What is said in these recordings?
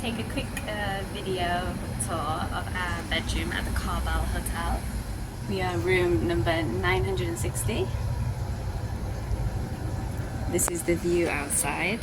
take a quick video tour of our bedroom at the Karbel Hotel. We are room number 960. This is the view outside.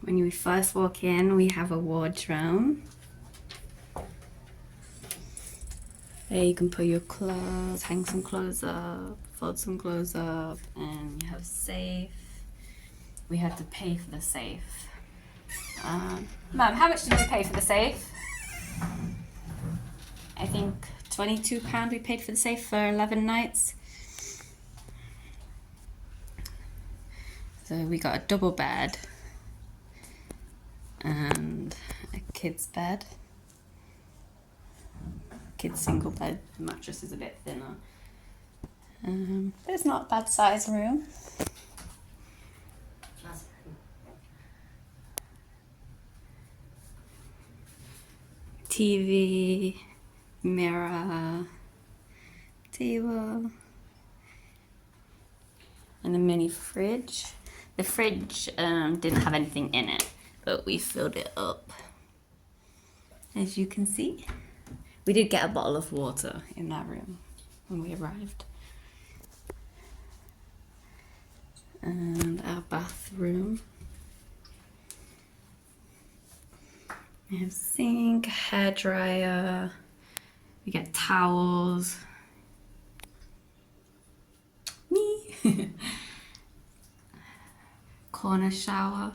When you first walk in, we have a wardrobe. There you can put your clothes, hang some clothes up, fold some clothes up, and you have a safe. We had to pay for the safe. Mum, how much did we pay for the safe? I think £22 we paid for the safe for 11 nights. So we got a double bed and a kid's bed. Kid's single bed, the mattress is a bit thinner. But it's not a bad size room. TV, mirror, table, and a mini fridge. The fridge didn't have anything in it, but we filled it up. As you can see, we did get a bottle of water in that room when we arrived. And our bathroom. We have sink, hairdryer, we get towels. Me! Corner shower.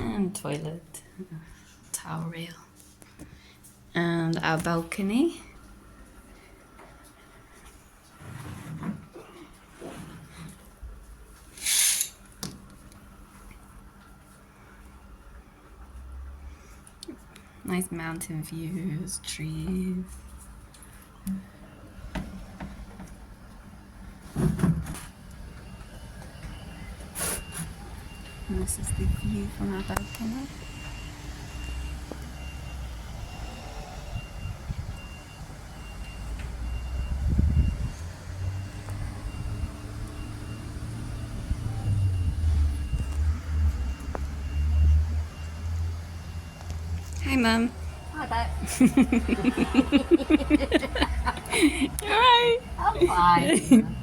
And toilet, towel rail. And our balcony. Nice mountain views, trees. And this is the view from our balcony. Hi, Mum. Hi, Dad. All right. I'm fine.